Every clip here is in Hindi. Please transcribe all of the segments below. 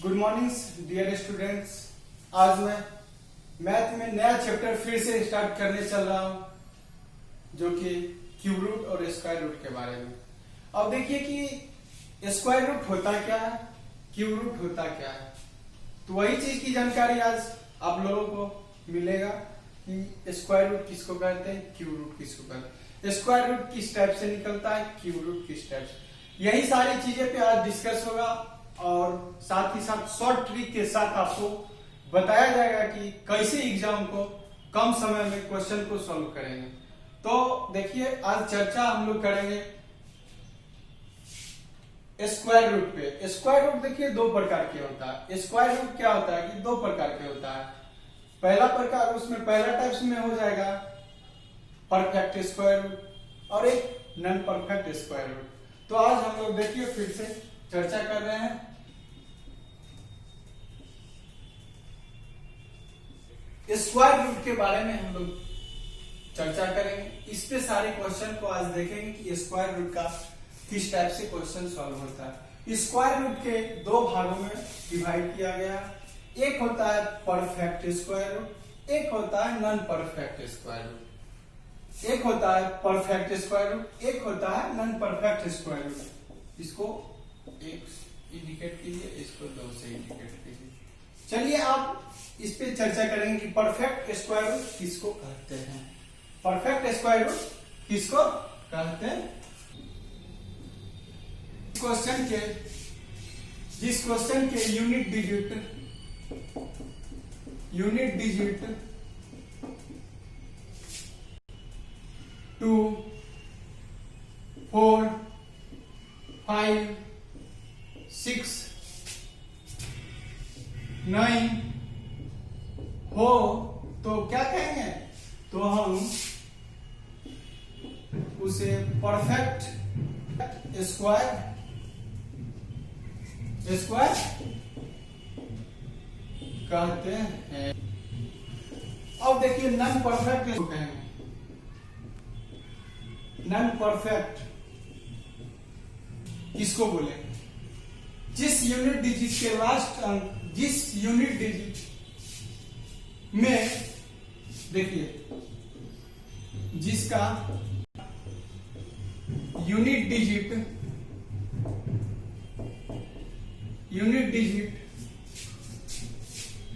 Good morning dear students. आज मैं मैथ में नया चैप्टर फिर से स्टार्ट करने चल रहा हूं जो कि क्यूब रूट और स्क्वायर रूट के बारे में। अब देखिए कि स्क्वायर रूट होता क्या है, क्यूब रूट होता क्या है, तो वही चीज की जानकारी आज आप लोगों को मिलेगा कि स्क्वायर रूट किसको कहते हैं, क्यूब रूट किसको कहते हैं, स्क्वायर रूट किस टाइप से निकलता है, क्यूब रूट किस टाइप से। यही सारी चीजें पे आज डिस्कस होगा और साथ ही साथ शॉर्ट ट्रिक के साथ आपको बताया जाएगा कि कैसे एग्जाम को कम समय में क्वेश्चन को सॉल्व करेंगे। तो देखिए आज चर्चा हम लोग करेंगे स्क्वायर रूट पे। स्क्वायर रूट देखिए दो प्रकार के होता है। स्क्वायर रूट क्या होता है कि दो प्रकार के होता है। पहला प्रकार उसमें पहला टाइप्स में हो जाएगा परफेक्ट स्क्वायर रूट और एक नॉन परफेक्ट स्क्वायर रूट। तो आज हम लोग देखिए फिर से चर्चा कर रहे हैं स्क्वायर रूट के बारे में। हम लोग चर्चा करेंगे इस पे सारे क्वेश्चन को आज देखेंगे कि स्क्वायर रूट का किस टाइप से क्वेश्चन सॉल्व होता है। स्क्वायर रूट के दो भागों में डिवाइड किया गया है। एक होता है परफेक्ट स्क्वायर रूट, एक होता है नॉन परफेक्ट स्क्वायर रूट। एक होता है परफेक्ट स्क्वायर रूट, एक होता है नॉन परफेक्ट स्क्वायर रूट। इसको एक इंडिकेट कीजिए, इसको दो से इंडिकेट कीजिए। चलिए आप इस पे चर्चा करेंगे कि परफेक्ट स्क्वायर रूट किसको कहते हैं। परफेक्ट स्क्वायर रूट किसको कहते हैं। जिस क्वेश्चन के यूनिट डिजिट 2, 4, 5, 6, 9 हो तो क्या कहेंगे, तो हम उसे परफेक्ट स्क्वायर कहते हैं। अब देखिए नॉन परफेक्ट कहेंगे। नॉन परफेक्ट किसको बोले, जिस यूनिट डिजिट के लास्ट अंक, जिस यूनिट डिजिट में देखिए जिसका यूनिट डिजिट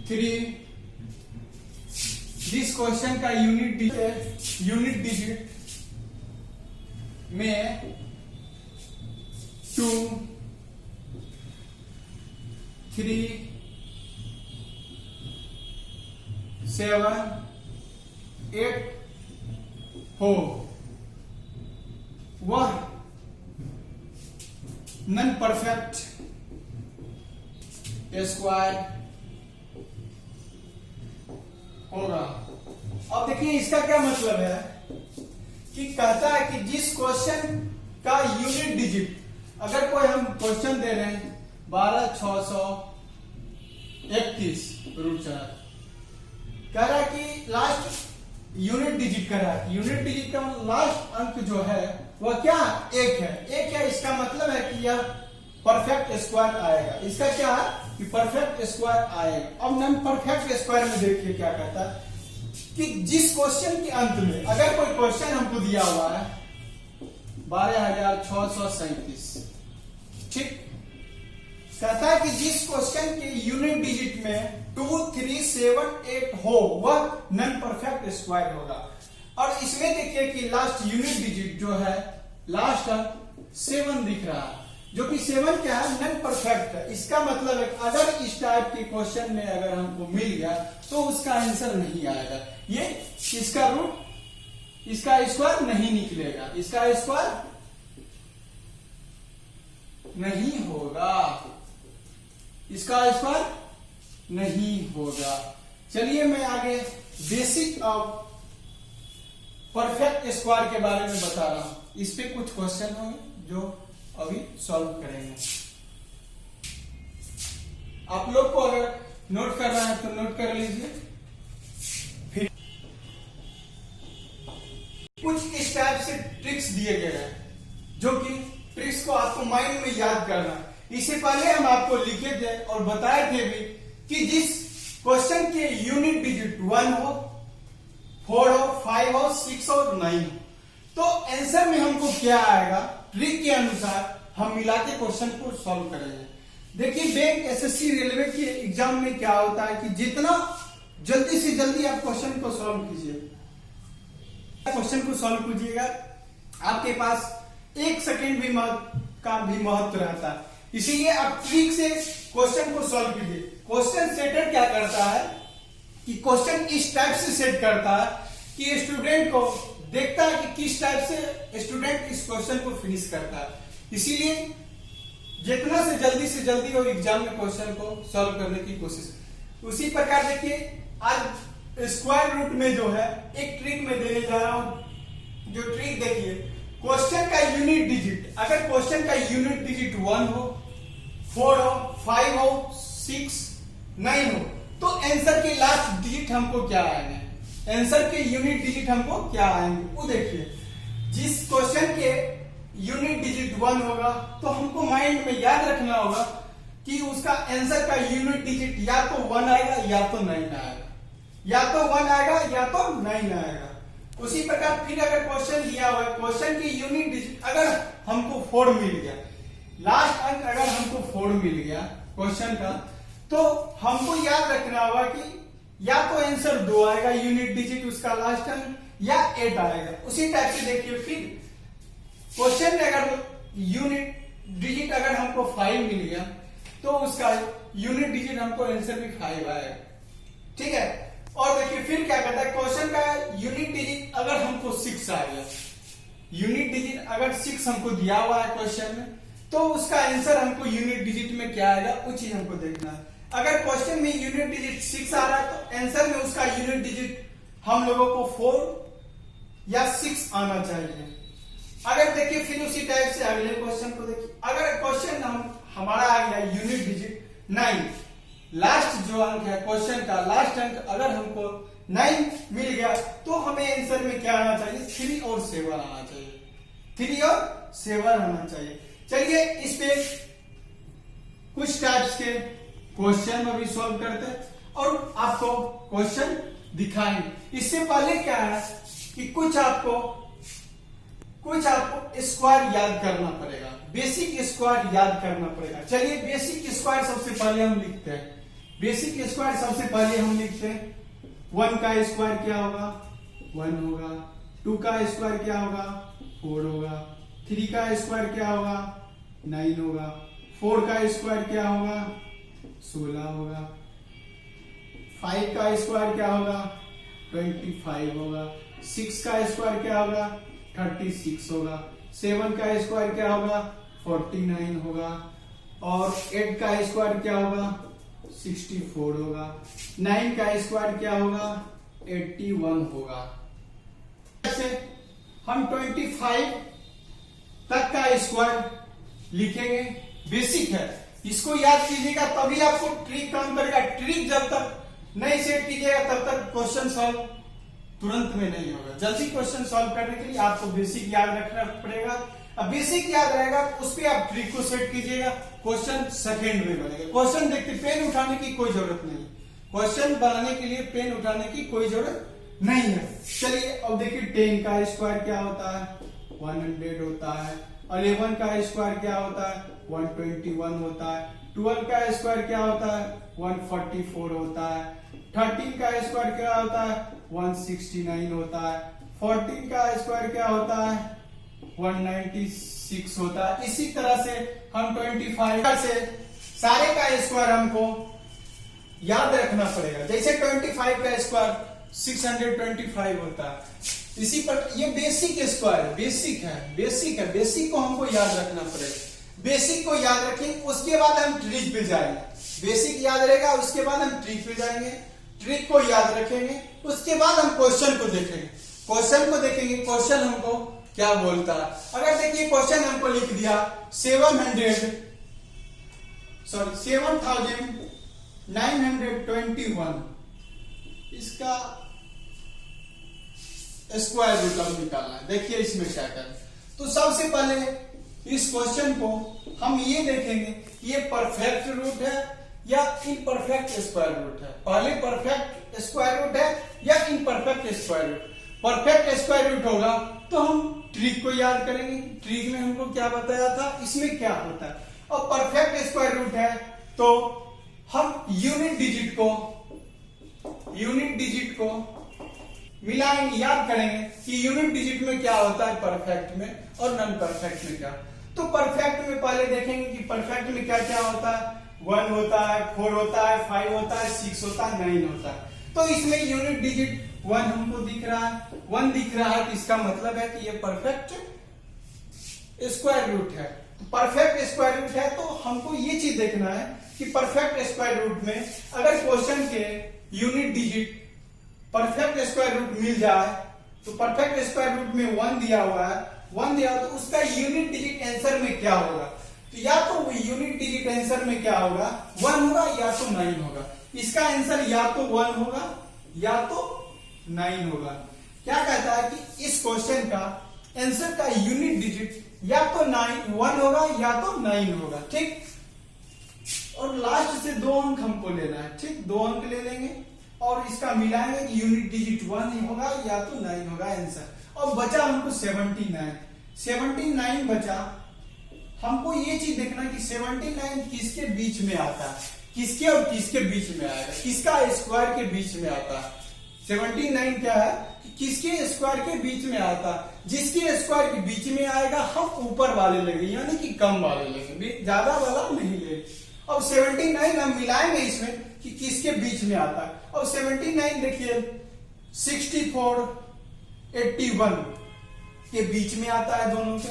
3, जिस क्वेश्चन का यूनिट डिजिट में 2, 3, 7, 8 हो, वह नॉन परफेक्ट स्क्वायर होगा। अब देखिए इसका क्या मतलब है कि कहता है कि जिस क्वेश्चन का यूनिट डिजिट, अगर कोई हम क्वेश्चन दे रहे हैं 12,631 कह रहा है कि लास्ट यूनिट डिजिट कर रहा है। यूनिट डिजिट का लास्ट अंक जो है वह क्या एक है। एक है इसका मतलब है कि यह परफेक्ट स्क्वायर आएगा। इसका क्या है कि परफेक्ट स्क्वायर आएगा। अब नॉन परफेक्ट स्क्वायर में देखिए क्या कहता है कि जिस क्वेश्चन के अंत में, अगर कोई क्वेश्चन हमको दिया हुआ है 12,637, ठीक, कहता है कि जिस क्वेश्चन के यूनिट डिजिट में 2, 3, 7, 8 हो वह नॉन परफेक्ट स्क्वायर होगा। और इसमें देखिए कि लास्ट यूनिट डिजिट जो है लास्ट अंक 7 दिख रहा है, जो कि 7 क्या है, नॉन परफेक्ट है। इसका मतलब है अगर इस टाइप के क्वेश्चन में अगर हमको मिल गया तो उसका आंसर नहीं आएगा। ये इसका रूट, इसका स्क्वायर नहीं निकलेगा, इसका स्क्वायर नहीं होगा, इसका स्क्वायर नहीं होगा। चलिए मैं आगे बेसिक ऑफ परफेक्ट स्क्वायर के बारे में बता रहा हूं। इस पे कुछ क्वेश्चन होंगे जो अभी सॉल्व करेंगे। आप लोग को अगर नोट करना है तो नोट कर लीजिए। फिर कुछ इस टाइप से ट्रिक्स दिए गए हैं जो कि ट्रिक्स को आपको माइंड में याद करना है। इससे पहले हम आपको लिखे थे और बताए थे भी कि जिस क्वेश्चन के यूनिट डिजिट 1 हो, 4 हो, 5 हो, 6 हो, 9 हो, तो आंसर में हमको क्या आएगा, ट्रिक के अनुसार हम मिला के क्वेश्चन को सॉल्व करेंगे। देखिए बैंक, एसएससी, रेलवे के एग्जाम में क्या होता है कि जितना जल्दी से जल्दी आप क्वेश्चन को सॉल्व कीजिए, क्वेश्चन को सॉल्व कीजिएगा, आपके पास 1 सेकेंड भी का भी महत्व रहता है। इसीलिए आप ट्रिक से क्वेश्चन को सॉल्व कीजिए। क्वेश्चन सेटर क्या करता है कि क्वेश्चन इस टाइप से सेट करता है कि स्टूडेंट को देखता है कि किस टाइप से स्टूडेंट इस क्वेश्चन को फिनिश करता है। इसीलिए जितना से जल्दी और एग्जाम में क्वेश्चन को सॉल्व करने की कोशिश। उसी प्रकार देखिए आज स्क्वायर रूट में जो है एक ट्रिक में देने जा रहा हूं। जो ट्रिक देखिए, क्वेश्चन का यूनिट डिजिट, अगर क्वेश्चन का यूनिट डिजिट 1 हो, 4 हो, 5 हो, 6, 9 हो, तो आंसर के लास्ट डिजिट हमको क्या आएंगे, आंसर के यूनिट डिजिट हमको क्या आएंगे वो देखिए। जिस क्वेश्चन के यूनिट डिजिट 1 होगा तो हमको माइंड में याद रखना होगा कि उसका आंसर का यूनिट डिजिट या तो 1 आएगा या तो 9 आएगा, या तो 1 आएगा या तो 9 आएगा। उसी प्रकार फिर अगर क्वेश्चन दिया हुआ है, क्वेश्चन की यूनिट डिजिट अगर हमको 4 मिल गया, लास्ट अंक अगर हमको 4 मिल गया क्वेश्चन का, तो हमको याद रखना होगा कि या तो आंसर 2 आएगा यूनिट डिजिट उसका लास्ट अंक, या 8 आएगा। उसी टाइप से देखिए फिर क्वेश्चन में अगर यूनिट डिजिट अगर हमको 5 मिल गया तो उसका यूनिट डिजिट हमको आंसर भी 5 आएगा, ठीक है। और देखिए फिर क्या कहता है, क्वेश्चन का यूनिट डिजिट अगर हमको 6 आ गया, यूनिट डिजिट अगर 6 हमको दिया हुआ है क्वेश्चन में, तो उसका आंसर हमको यूनिट डिजिट में क्या आएगा वो चीज हमको देखना है। अगर क्वेश्चन में यूनिट डिजिट 6 आ रहा है तो आंसर में उसका यूनिट डिजिट हम लोगों को 4 या 6 आना चाहिए। अगर देखिए फिर उसी टाइप से अगले क्वेश्चन को देखिए, अगर क्वेश्चन हमारा आ गया यूनिट डिजिट 9, लास्ट जो अंक है क्वेश्चन का लास्ट अंक अगर हमको 9 मिल गया तो हमें आंसर में क्या आना चाहिए, 3 और 7 आना चाहिए, 3 और 7 आना चाहिए। चलिए इस पे कुछ टाइप्स के क्वेश्चन अभी सॉल्व करते हैं और आपको क्वेश्चन दिखाएंगे। इससे पहले क्या है कि कुछ आपको स्क्वायर याद करना पड़ेगा, बेसिक स्क्वायर याद करना पड़ेगा। चलिए बेसिक स्क्वायर सबसे पहले हम लिखते हैं। बेसिक स्क्वायर सबसे पहले हम लिखते हैं 1 का स्क्वायर क्या होगा, 1 होगा, 2 का स्क्वायर क्या होगा, 4 होगा, 3 का स्क्वायर क्या होगा, 9 होगा, 4 का स्क्वायर क्या होगा, 16 होगा, 5 का स्क्वायर क्या होगा, 25 होगा, 6 का स्क्वायर क्या होगा, 36 होगा, 7 का स्क्वायर क्या होगा, 49 होगा, और 8 का स्क्वायर क्या होगा, 64 होगा, 9 का स्क्वायर क्या होगा, 81 होगा। ऐसे हम 25 तक का स्क्वायर लिखेंगे, बेसिक है, इसको याद कीजिएगा तभी आपको ट्रिक काम करेगा। ट्रिक जब तक नहीं सेट कीजिएगा तब तक क्वेश्चन सॉल्व तुरंत में नहीं होगा। जल्दी क्वेश्चन सॉल्व करने के लिए आपको बेसिक याद रखना पड़ेगा। अब बेसिक याद रहेगा उस पर आप ट्रिक को सेट कीजिएगा, क्वेश्चन सेकंड में बनेगा। क्वेश्चन देखते पेन उठाने की कोई जरूरत नहीं, क्वेश्चन बनाने के लिए पेन उठाने की कोई जरूरत नहीं है। चलिए अब देखिए 10 का स्क्वायर क्या होता है, 100 होता है, 11 का स्क्वायर क्या होता है, 121 होता है, 12 का स्क्वायर क्या होता है, 144 होता है, 13 का स्क्वायर क्या होता है, 169 होता है, 14 का स्क्वायर क्या होता है, 196 होता है। इसी तरह से हम 25 से सारे का स्क्वायर हमको याद रखना पड़ेगा। जैसे 25 का स्क्वायर 625 होता है, इसी पर ये बेसिक स्क्वायर है, बेसिक को हमको याद रखना पड़ेगा। बेसिक को याद रखें, उसके बाद हम ट्रिक पे जाएंगे। बेसिक याद रहेगा, उसके बाद हम ट्रिक पे जाएंगे, ट्रिक को याद रखेंगे, उसके बाद हम क्वेश्चन को देखेंगे। क्वेश्चन हमको क्या बोलता है। अगर देखिए क्वेश्चन हमको लिख दिया 7,921, इसका स्क्वायर रूट हम निकालना है। देखिए इसमें क्या करें, तो सबसे पहले इस क्वेश्चन को हम ये देखेंगे ये परफेक्ट रूट है या इम्परफेक्ट स्क्वायर रूट है। पहले परफेक्ट स्क्वायर रूट है या imperfect square root. Perfect square root होगा तो हम ट्रिक को याद करेंगे। ट्रिक में हमको क्या बताया था, इसमें क्या होता है। और परफेक्ट स्क्वायर रूट है तो हम यूनिट डिजिट को मिलाएंगे, याद करेंगे कि यूनिट डिजिट में क्या होता है परफेक्ट में और नॉन परफेक्ट में क्या। तो परफेक्ट में पहले देखेंगे कि परफेक्ट में क्या क्या होता है। 1 होता है, 4 होता है, 5 होता है, 6 होता है, 9 होता है। तो इसमें यूनिट डिजिट 1 हमको दिख रहा है, 1 दिख रहा है, तो इसका मतलब है कि ये परफेक्ट स्क्वायर रूट है। तो परफेक्ट स्क्वायर रूट है तो हमको ये चीज देखना है कि परफेक्ट स्क्वायर रूट में अगर क्वेश्चन के unit digit perfect square root मिल जाए तो परफेक्ट स्क्वायर रूट में 1 दिया हुआ है, 1 दिया तो उसका यूनिट डिजिट आंसर में क्या होगा। तो या तो यूनिट डिजिट आंसर में क्या होगा, 1 होगा या तो 9 होगा। इसका आंसर या तो 1 होगा या तो 9 होगा। क्या कहता है कि इस क्वेश्चन का आंसर का यूनिट डिजिट या तो 1 होगा या तो 9 होगा, ठीक। और लास्ट से 2 अंक हमको लेना है, ठीक। 2 अंक ले लेंगे और इसका मिलाएंगे कि यूनिट डिजिट 1 होगा या तो 9 होगा आंसर। और बचा हमको 79 बचा। हमको ये चीज देखना कि 79 किसके बीच में आता है, किसके और किसके बीच में आएगा, किसका स्क्वायर के बीच में आता है। 79 क्या है कि किसके स्क्वायर के बीच में आता है। जिसके स्क्वायर के बीच में आएगा हम ऊपर वाले लेंगे, यानी कि कम वाले लेंगे, ज्यादा वाला नहीं लेंगे। अब 79 हम मिलाएंगे इसमें कि किसके बीच में आता है। और 79 देखिए 64, 81 के बीच में आता है दोनों के।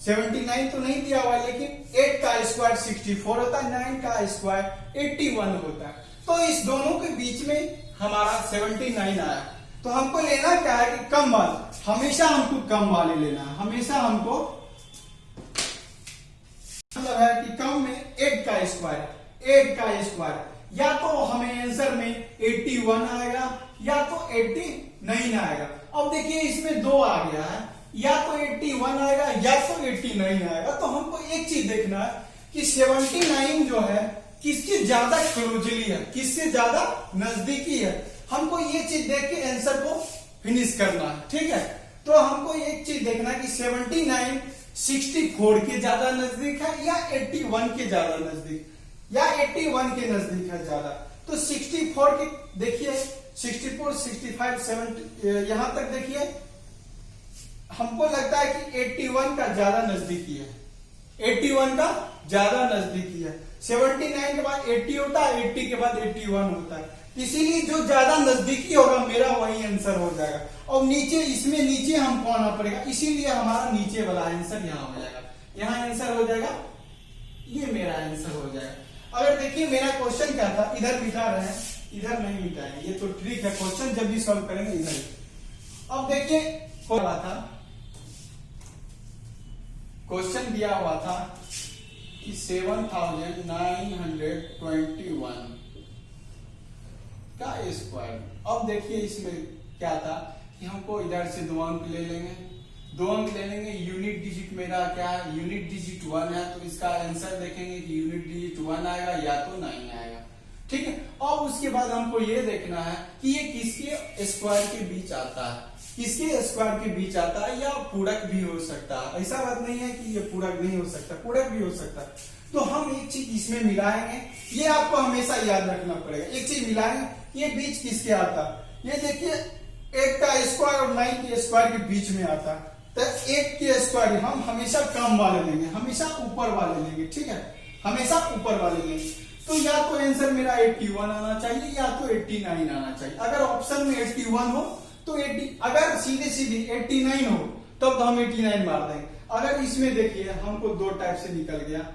79 तो नहीं दिया हुआ लेकिन 8 का स्क्वायर 64 होता है, 9 का स्क्वायर 81 होता है। तो इस दोनों के बीच में हमारा 79 आया। तो हमको लेना क्या है कि कम वाले, हमेशा हमको कम वाले लेना है। हमेशा हमको मतलब है कि कम में 8 का स्क्वायर या तो हमें आंसर में 81 आएगा या तो 89 आएगा। अब देखिए इसमें 2 आ गया है, या तो 81 आएगा या तो 89 आएगा। तो हमको एक चीज देखना है कि 79 जो है किसके ज्यादा क्लोजली है, किससे ज्यादा नजदीकी है। हमको ये चीज देख के आंसर को फिनिश करना है, ठीक है। तो हमको एक चीज देखना है कि 79 64 के ज्यादा नजदीक है या 81 के ज्यादा नजदीक, या 81 के नजदीक है ज्यादा। तो 64 के देखिए 64, 65, 70 यहां तक देखिए हमको लगता है कि 81 का ज्यादा नजदीकी है, 81 का ज्यादा नजदीकी है। 79 के बाद 80 होता है, 80 के बाद 81 होता है। इसीलिए जो ज्यादा नजदीकी होगा मेरा वही आंसर हो जाएगा। और नीचे इसमें नीचे हमको आना पड़ेगा, इसीलिए हमारा नीचे वाला आंसर यहाँ हो जाएगा। यहाँ आंसर हो जाएगा, ये मेरा आंसर हो जाएगा। अगर देखिए मेरा क्वेश्चन क्या था, इधर मिटा रहे हैं, इधर नहीं मिटाएंगे, ये तो ट्रिक है। क्वेश्चन जब भी सॉल्व करेंगे इधर। अब देखिए क्वेश्चन दिया हुआ था कि 7921 का स्क्वायर। अब देखिए इसमें क्या था कि हमको इधर से 2 अंक ले लेंगे, 2 अंक ले लेंगे। यूनिट डिजिट मेरा क्या है, यूनिट डिजिट 1 है, तो इसका आंसर देखेंगे कि यूनिट डिजिट 1 आएगा या तो 9 आएगा, ठीक है। और उसके बाद हमको ये देखना है कि ये किसके स्क्वायर के बीच आता है, किसके स्क्वायर के बीच आता है, या पूरक भी हो सकता है। ऐसा बात नहीं है कि ये पूरक नहीं हो सकता, पूरक भी हो सकता है। तो हम एक चीज इसमें मिलाएंगे, ये आपको हमेशा याद रखना पड़ेगा। एक चीज मिलाएंगे, ये बीच किसके आता है, ये देखिए 8 का स्क्वायर और 9 के स्क्वायर के बीच में आता है। तो 8 के स्क्वायर हम हमेशा कम वाले लेंगे, हमेशा ऊपर वाले लेंगे, ठीक है, हमेशा ऊपर वाले लेंगे। तो या तो आंसर मेरा 81 आना चाहिए या तो 89 आना चाहिए। अगर ऑप्शन में 81 हो तो 80, अगर सीधे 89 हो तब तो हम 89 मार देंगे। अगर इसमें देखिए हमको 2 टाइप से निकल गया,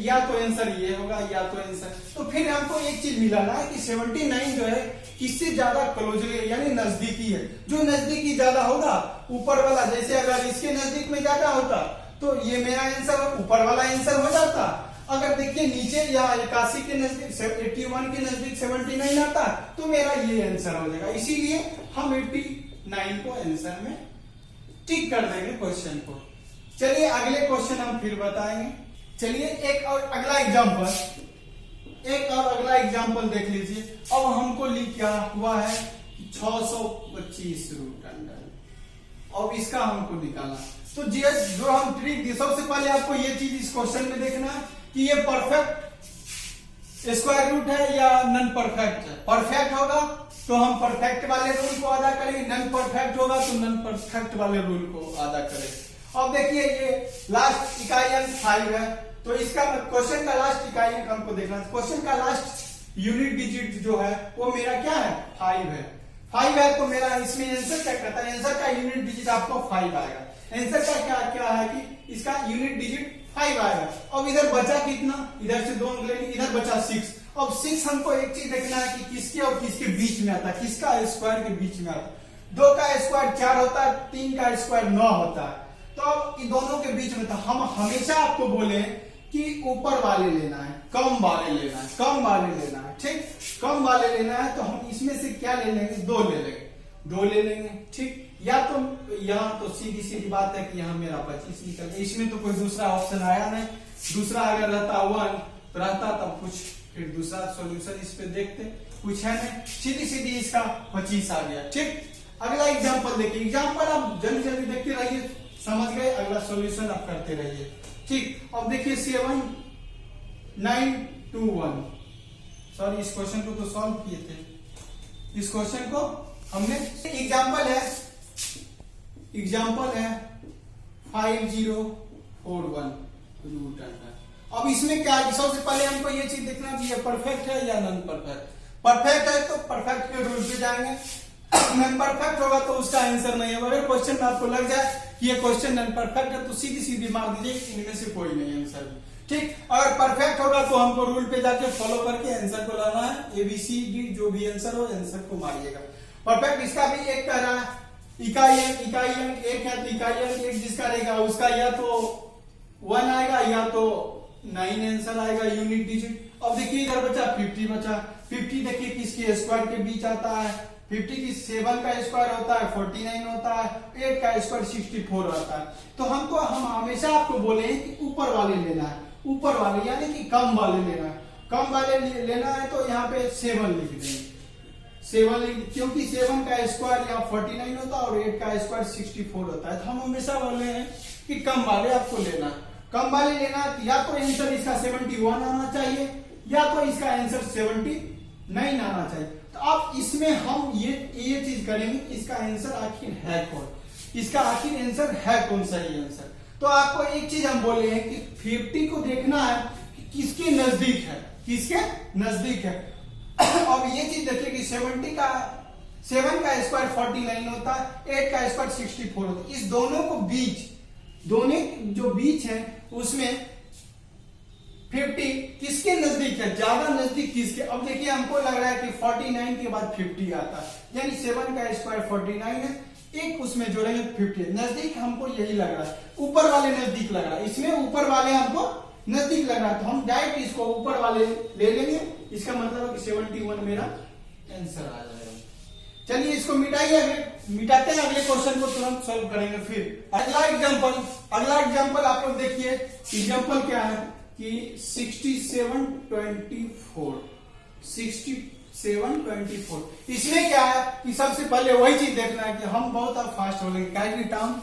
या तो आंसर ये होगा या तो आंसर, तो फिर हमको एक चीज मिलाना है कि 79 जो है किससे ज्यादा क्लोजली यानी नजदीकी है। जो नजदीकी ज्यादा होगा ऊपर वाला, जैसे अगर इसके नजदीक में ज्यादा होता तो ये मेरा आंसर ऊपर वाला आंसर हो जाता। अगर देखिए नीचे या 81 के नजदीक 81 के नजदीक 79 आता तो मेरा ये आंसर हो जाएगा। इसीलिए हम 89 को आंसर में टिक कर देंगे क्वेश्चन को। चलिए अगले क्वेश्चन हम फिर बताएंगे। चलिए एक और अगला एग्जाम्पल देख लीजिए। अब हमको क्या हुआ है 625 रूट अंडर, अब इसका हमको निकालना। तो जो हम ट्रिक दी, सबसे पहले आपको ये चीज इस क्वेश्चन में देखना कि ये परफेक्ट स्क्वायर रूट है या नॉन परफेक्ट है। परफेक्ट होगा तो हम परफेक्ट वाले रूल को अदा करेंगे, नॉन परफेक्ट होगा तो नॉन परफेक्ट वाले रूल को अदा करेंगे। अब देखिए ये लास्ट इकाई अंक 5 है, तो इसका क्वेश्चन का लास्ट इकाई अंक हमको देखना है। क्वेश्चन का लास्ट यूनिट डिजिट जो है वो मेरा क्या है 5 है। 5 है तो मेरा इसमें आंसर क्या कहता है, आंसर का यूनिट डिजिट आपको 5 आएगा। आंसर का क्या है कि इसका यूनिट डिजिट 5 आएगा। अब इधर बचा कितना, इधर से 2 अंक लेंगे, इधर बचा 6। अब 6 हमको एक चीज देखना है कि किसके और किसके बीच में आता है, किसका स्क्वायर के बीच में आता है। 2 का स्क्वायर 4 होता है, 3 का स्क्वायर 9 होता है, तो अब इन दोनों के बीच में था। हम हमेशा आपको बोले कि ऊपर वाले लेना है, कम वाले लेना है, कम वाले लेना है, ठीक, कम वाले लेना है। तो हम इसमें से क्या ले लेंगे, 2 ले लेंगे, 2 ले लेंगे, ठीक। या तो यहाँ तो सीधी सीधी बात है कि यहाँ मेरा 25 निकल, इसमें तो कोई दूसरा ऑप्शन आया नहीं। दूसरा अगर रहता 1 तो रहता, तब कुछ फिर दूसरा सॉल्यूशन इस पे देखते, कुछ है नहीं, सीधी सीधी इसका 25 आ गया, ठीक। अगला एग्जांपल देखिए, एग्जांपल आप जल्दी जल्दी देखते रहिए, समझ गए, अगला सॉल्यूशन आप करते रहिए, ठीक। अब देखिए 7 9 2 1, सॉरी इस क्वेश्चन को तो सॉल्व किए थे, इस क्वेश्चन को हमने एग्जाम्पल है 5041 रूट अंडर। अब इसमें क्या है, सबसे पहले हमको ये चीज देखना कि ये परफेक्ट है या नॉन परफेक्ट। परफेक्ट है तो परफेक्ट के रूल पे जाएंगे, नॉन परफेक्ट होगा तो उसका आंसर नहीं है। अगर क्वेश्चन में आपको लग जाए कि ये क्वेश्चन नॉन परफेक्ट है तो सीधी सीधी मार दीजिए, इनमें से कोई नहीं आंसर, ठीक। अगर परफेक्ट होगा तो हमको रूल पे जाके फॉलो करके आंसर को लाना है, ABCD जो भी आंसर हो आंसर को मारिएगा। परफेक्ट इसका भी एक कह रहा है, इकाई अंक एक है तो इकाई अंक एक जिसका रहेगा उसका या तो 1 आएगा या तो 9 आंसर आएगा यूनिट डिजिट। अब देखिए इधर बचा 50 बचा, 50 देखिए किसके स्क्वायर के बीच आता है, 50 की 7 का स्क्वायर होता है 49 होता है, 8 का स्क्वायर 64 आता है। तो हम हमेशा आपको बोले कि ऊपर वाले लेना है, ऊपर वाले यानी कि कम वाले लेना है। कम वाले लेना है तो यहाँ पे 7 लिख देंगे, 7 क्योंकि 7 का स्क्वायर यहाँ 49 होता है और 8 का स्क्वायर 64 होता है। तो हम हमेशा बोल रहे हैं कि कम वाले आपको लेना, कम वाले लेना, या तो आंसर इसका 71 आना चाहिए या तो इसका आंसर 79 आना चाहिए। तो अब इसमें हम ये चीज करेंगे, इसका आंसर आखिर है कौन, इसका आखिर आंसर है कौन सही आंसर। तो आपको एक चीज हम बोले हैं कि 50 को देखना है कि किसके नजदीक है, किसके नजदीक है। अब ये चीज देखिए कि 7 का स्क्वायर 49 होता है, 8 का स्क्वायर 64 होता है। इस दोनों को दोनों जो बीच है उसमें 50 किसके नजदीक है, ज्यादा नजदीक किसके। अब देखिए हमको लग रहा है कि 49 के बाद 50 आता है, यानी 7 का स्क्वायर 49 है, एक उसमें जोड़ेंगे 50, नजदीक हमको यही लग रहा है, ऊपर वाले नजदीक लग रहा है, इसमें ऊपर वाले हमको नजदीक लग रहा है। तो हम डायरेक्ट इसको ऊपर वाले ले लेंगे, इसका मतलब है कि 71 मेरा आंसर आ जाएगा। चलिए इसको मिटाते हैं, अगले क्वेश्चन को तुरंत सॉल्व करेंगे। फिर अगला एग्जांपल आप लोग देखिए, एग्जांपल क्या है कि 6724। इसमें क्या है कि सबसे पहले वही चीज देखना है कि हम बहुत अब फास्ट हो लेंगे, क्या कि टाइम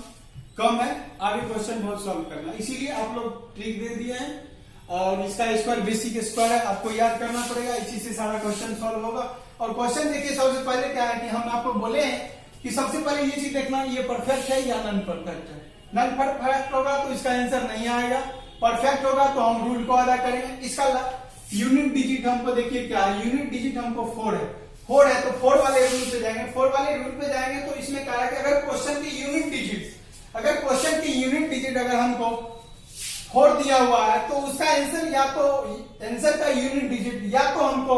कम है, आगे क्वेश्चन बहुत सॉल्व करना, इसीलिए आप लोग ट्रिक दे दिए हैं। और इसका स्क्वायर बेसिक स्क्वायर है, आपको याद करना पड़ेगा, इसी से सारा क्वेश्चन सॉल्व होगा। और क्वेश्चन देखिए सबसे पहले क्या है कि हम आपको बोले हैं कि सबसे पहले ये चीज देखना ये परफेक्ट है या नॉन परफेक्ट है। नॉन परफेक्ट होगा तो इसका आंसर नहीं आएगा, परफेक्ट होगा तो हम रूल को अदा करेंगे। इसका यूनिट डिजिट हमको देखिए क्या है, यूनिट डिजिट हमको 4 है, 4 है तो 4 वाले रूल पे जाएंगे। 4 वाले रूल पे जाएंगे तो इसमें कहा कि अगर क्वेश्चन की यूनिट डिजिट अगर हमको 4 दिया हुआ है तो उसका आंसर या तो आंसर का यूनिट डिजिट या तो हमको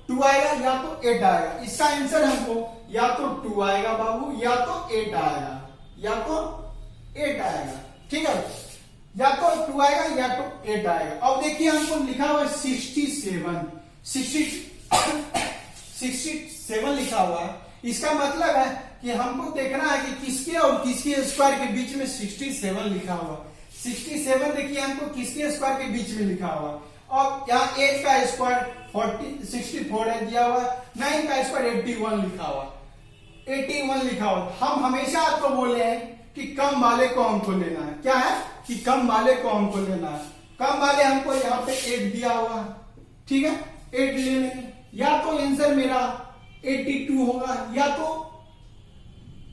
2 आएगा या तो 8 आएगा। इसका आंसर हमको या तो 2 आएगा बाबू या तो 8 आएगा, या तो 8 आएगा, ठीक है, या तो 2 आएगा या तो 8 आएगा। अब देखिए हमको लिखा हुआ है 67 लिखा हुआ है, इसका मतलब है कि हमको देखना है कि किसके और किसके स्क्वायर के बीच में 67 लिखा हुआ है। 67 देखिए हमको किसके स्क्वायर के बीच में लिखा हुआ, और यहाँ 8 का स्क्वायर 64 है दिया हुआ, 9 का स्क्वायर 81 लिखा हुआ, 81 लिखा हुआ। हम हमेशा आपको बोले हैं कि कम वाले को हमको लेना है, क्या है कि कम वाले को हमको लेना है। कम वाले हमको यहाँ पे 8 दिया हुआ है, ठीक है, 8 ले लेंगे। या तो आंसर मेरा 82 होगा, या तो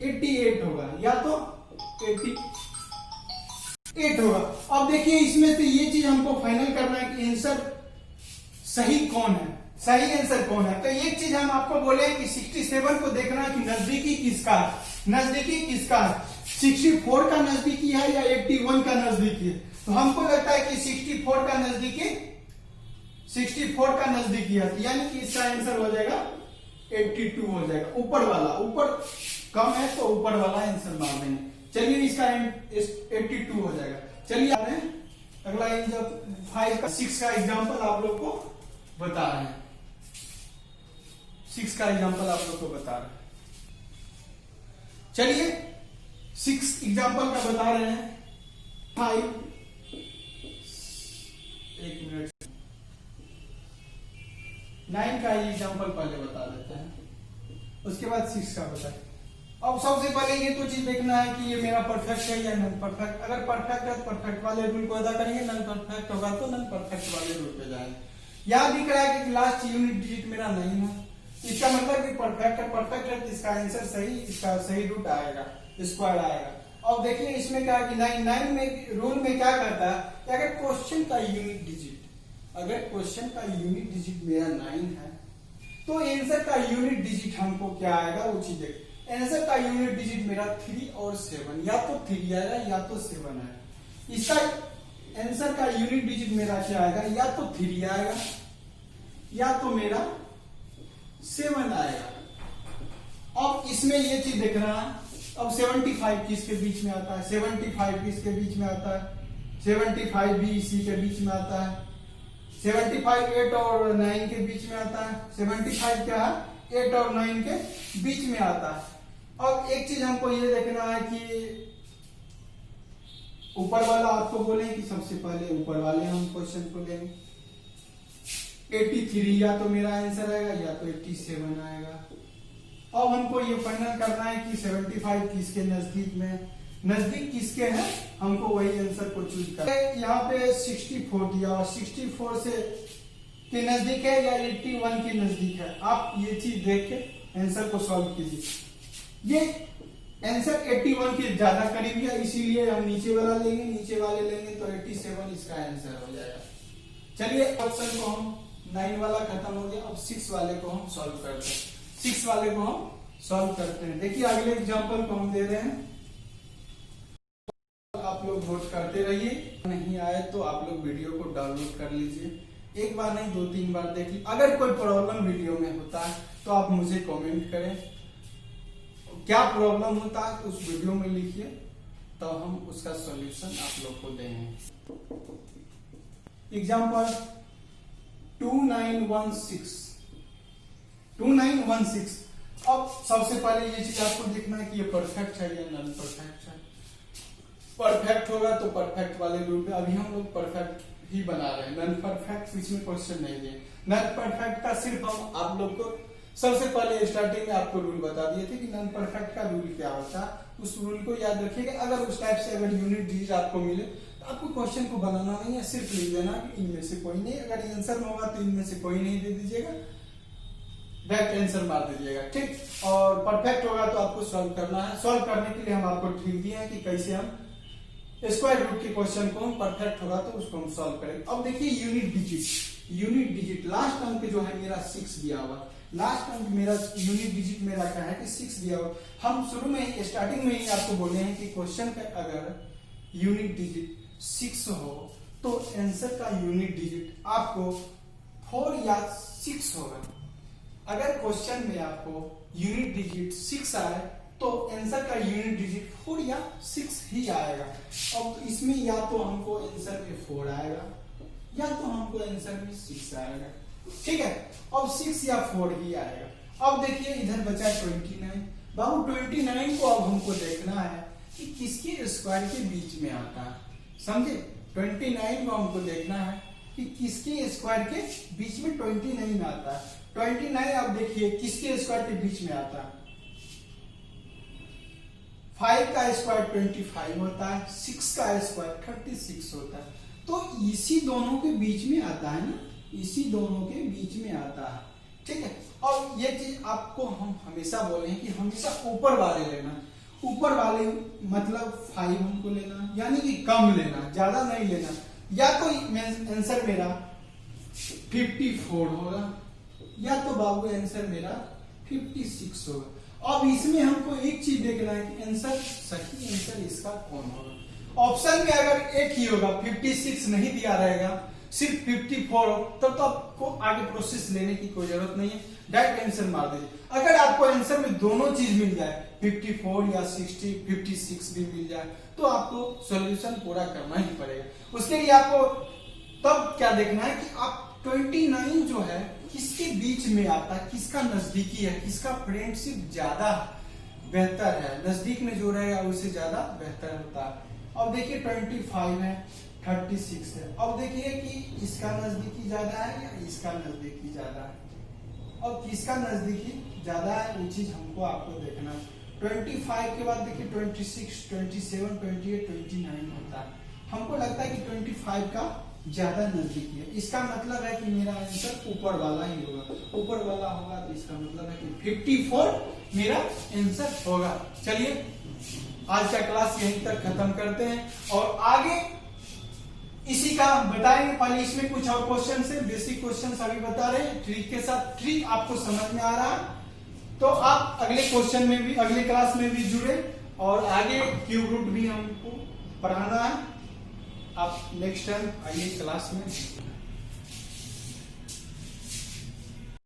88 होगा, या तो 88 होगा। अब देखिए इसमें से ये चीज हमको फाइनल करना है कि आंसर सही कौन है, सही आंसर कौन है। तो एक चीज हम आपको बोले कि 67 को देखना है कि नजदीकी किसका है, नजदीकी किसका है, 64 का नजदीकी है या 81 का नजदीकी है। तो हमको लगता है कि 64 का नजदीकी, 64 का नजदीकी है, यानी कि इसका आंसर हो जाएगा 82 हो जाएगा। ऊपर वाला, ऊपर कम है तो ऊपर वाला आंसर मार देंगे। चलिए इसका 82 हो जाएगा। चलिए अगला 6 का एग्जांपल आप लोग को बता रहे हैं, 6 का एग्जांपल आप लोग को बता रहे हैं। चलिए 6 एग्जांपल का बता रहे हैं। 5, एक मिनट, 9 का एग्जांपल पहले बता देते हैं, उसके बाद 6 का बताएं। अब सबसे पहले ये तो चीज देखना है कि ये मेरा परफेक्ट है या नॉन परफेक्ट। अगर परफेक्ट है तो परफेक्ट वाले रूल को अदा करेंगे, नॉन परफेक्ट होगा तो नॉन परफेक्ट वाले रूल पे जाएंगे। यहां दिख रहा है कि लास्ट यूनिट डिजिट मेरा 9 है, इसका मतलब कि परफेक्ट है। परफेक्ट है तो इसका आंसर सही, इसका सही रूट आएगा, स्क्वायर आएगा। अब देखिए इसमें क्या है कि 9 में रूल में क्या करता है कि अगर क्वेश्चन का यूनिट डिजिट, अगर क्वेश्चन का यूनिट डिजिट मेरा 9 है तो आंसर का यूनिट डिजिट हमको क्या आएगा वो चीज देख। आंसर का यूनिट डिजिट मेरा 3 और 7, या तो 3 आएगा या तो 7 आएगा। इसका आंसर का यूनिट डिजिट मेरा क्या आएगा, या तो 3 आएगा या तो मेरा 7 आएगा। अब इसमें ये चीज देख रहा है, अब 75 किसके बीच में आता है, 75 किसके बीच में आता है, 75 भी इसी के बीच में आता है। 75 8 और 9 के बीच में आता है। 75 क्या है, 8 और 9 के बीच में आता है। अब एक चीज हमको ये देखना है कि ऊपर वाला आपको बोले कि सबसे पहले ऊपर वाले हम क्वेश्चन को लेंगे। 83 या तो मेरा आंसर आएगा या तो 87 आएगा। अब हमको ये फाइनल करना है कि 75 किसके नजदीक में, नजदीक किसके हैं, हमको वही आंसर को चूज करना है। यहाँ पे 64 दिया और 64 से के नजदीक है या 81 के नजदीक है। आप ये चीज देख के आंसर को सॉल्व कीजिए। ये आंसर 81 के ज्यादा करीब है, इसीलिए हम नीचे वाला लेंगे, नीचे वाले लेंगे तो 87 इसका आंसर हो जाएगा। चलिए क्वेश्चन को हम 9 वाला खत्म हो गया, अब 6 वाले को हम सॉल्व करते हैं। 6 वाले को हम सॉल्व करते हैं। देखिए अगले एग्जांपल को हम दे रहे हैं, आप लोग नोट करते रहिए। नहीं आए तो आप लोग वीडियो को डाउनलोड कर लीजिए, एक बार नहीं 2-3 बार देख लीजिए। अगर कोई प्रॉब्लम वीडियो में होता है तो आप मुझे कमेंट करें, क्या प्रॉब्लम होता है उस वीडियो में लिखिए, तो हम उसका सॉल्यूशन आप लोग को देंगे। एग्जांपल 2916। अब सबसे पहले ये चीज आपको देखना है कि ये परफेक्ट है या नॉन परफेक्ट है। परफेक्ट होगा तो परफेक्ट वाले रूल पे, अभी हम लोग परफेक्ट ही बना रहे हैं, नॉन परफेक्ट इसमें क्वेश्चन नहीं है। नॉन परफेक्ट का सिर्फ हम आप लोग को सबसे पहले स्टार्टिंग में आपको रूल बता दिए थे कि नॉन परफेक्ट का रूल क्या होता है, उस रूल को याद रखिएगा। अगर उस टाइप से अगर यूनिट डिजिट आपको मिले तो आपको क्वेश्चन को बनाना नहीं है, सिर्फ लिख देना कि इनमें से कोई नहीं। अगर आंसर में होगा तो इनमें से कोई नहीं दे दीजिएगा, डायरेक्ट आंसर मार दीजिएगा, ठीक। और परफेक्ट होगा तो आपको सॉल्व करना है। सॉल्व करने के लिए हम आपको ट्रिक दिए हैं कि कैसे हम स्क्वायर रूट के क्वेश्चन को हम परफेक्ट होगा तो उसको हम सॉल्व करेंगे। अब देखिए यूनिट डिजिट लास्ट अंक जो है मेरा 6 दिया हुआ, लास्ट अंक मेरा यूनिट डिजिट मेरा क्या है कि 6 दिया हुआ। हम शुरू में ही स्टार्टिंग में ही आपको बोले हैं कि क्वेश्चन का अगर यूनिट डिजिट 6 हो तो आंसर का यूनिट डिजिट आपको 4 या 6 होगा। अगर क्वेश्चन में आपको यूनिट डिजिट 6 आए तो आंसर का यूनिट डिजिट 4 या 6 ही आएगा। अब इसमें या तो हमको आंसर में 4 आएगा या तो हमको आंसर में 6 आएगा, ठीक है। अब 6 या 4 ही आएगा। अब देखिए इधर बचा 29। बाबू 29 को अब हमको देखना है कि किसके स्क्वायर के बीच में आता है, समझे? 29 को हमको देखना है कि किसके स्क्वायर के बीच में 29 आता है। 29 आप देखिए किसके स्क्वायर के बीच में आता है। 5 का स्क्वायर 25 होता है, 6 का स्क्वायर 36 होता है। तो इसी दोनों के बीच में आता है ना, इसी दोनों के बीच में आता है, ठीक है। और ये चीज आपको हम हमेशा बोले हैं कि हमेशा ऊपर वाले लेना, ऊपर वाले मतलब 5 हमको लेना, यानी कि कम लेना, ज्यादा नहीं लेना। या तो आंसर मेरा 54 होगा या तो बाबू आंसर मेरा 56 होगा। अब इसमें हमको एक चीज देखना है कि आंसर सही आंसर इसका कौन होगा। ऑप्शन में अगर एक ही होगा, 56 नहीं दिया रहेगा, सिर्फ 54 हो, तब तो आपको आगे प्रोसेस लेने की कोई जरूरत नहीं है, डायरेक्ट आंसर मार दीजिए। अगर आपको आंसर में दोनों चीज मिल जाए, 54 या 60, 56 भी मिल जाए, तो आपको सॉल्यूशन पूरा करना ही पड़ेगा। उसके लिए आपको तब क्या देखना है कि आप 29 जो है किसके बीच में आता है, किसका नजदीकी है, किसका फ्रेंडशिप ज्यादा बेहतर है, नजदीक में जो रहेगा उससे ज्यादा बेहतर होता है। अब देखिए 25 है, 36 है। अब देखिए कि इसका नजदीकी ज्यादा है या इसका नजदीकी ज्यादा है। अब किसका नजदीकी ज्यादा है वो चीज हमको आपको देखना है। 25 के बाद देखिए 26, 27, 28, 29 होता है। हमको लगता है कि 25 का ज्यादा नजदीकी है। इसका मतलब है कि मेरा आंसर ऊपर वाला ही होगा, ऊपर वाला होगा तो इसका मतलब है कि 54 मेरा आंसर होगा। चलिए आज का क्लास यहीं तक खत्म करते हैं और आगे इसी का बताएंगे। पहले इसमें कुछ और क्वेश्चन है, बेसिक क्वेश्चन अभी बता रहे हैं, ट्रिक के साथ। ट्रिक आपको समझ में आ रहा है तो आप अगले क्वेश्चन में भी, अगले क्लास में भी जुड़े और आगे क्यूब रूट भी हमको पढ़ाना है। आप नेक्स्ट टाइम आइए क्लास में।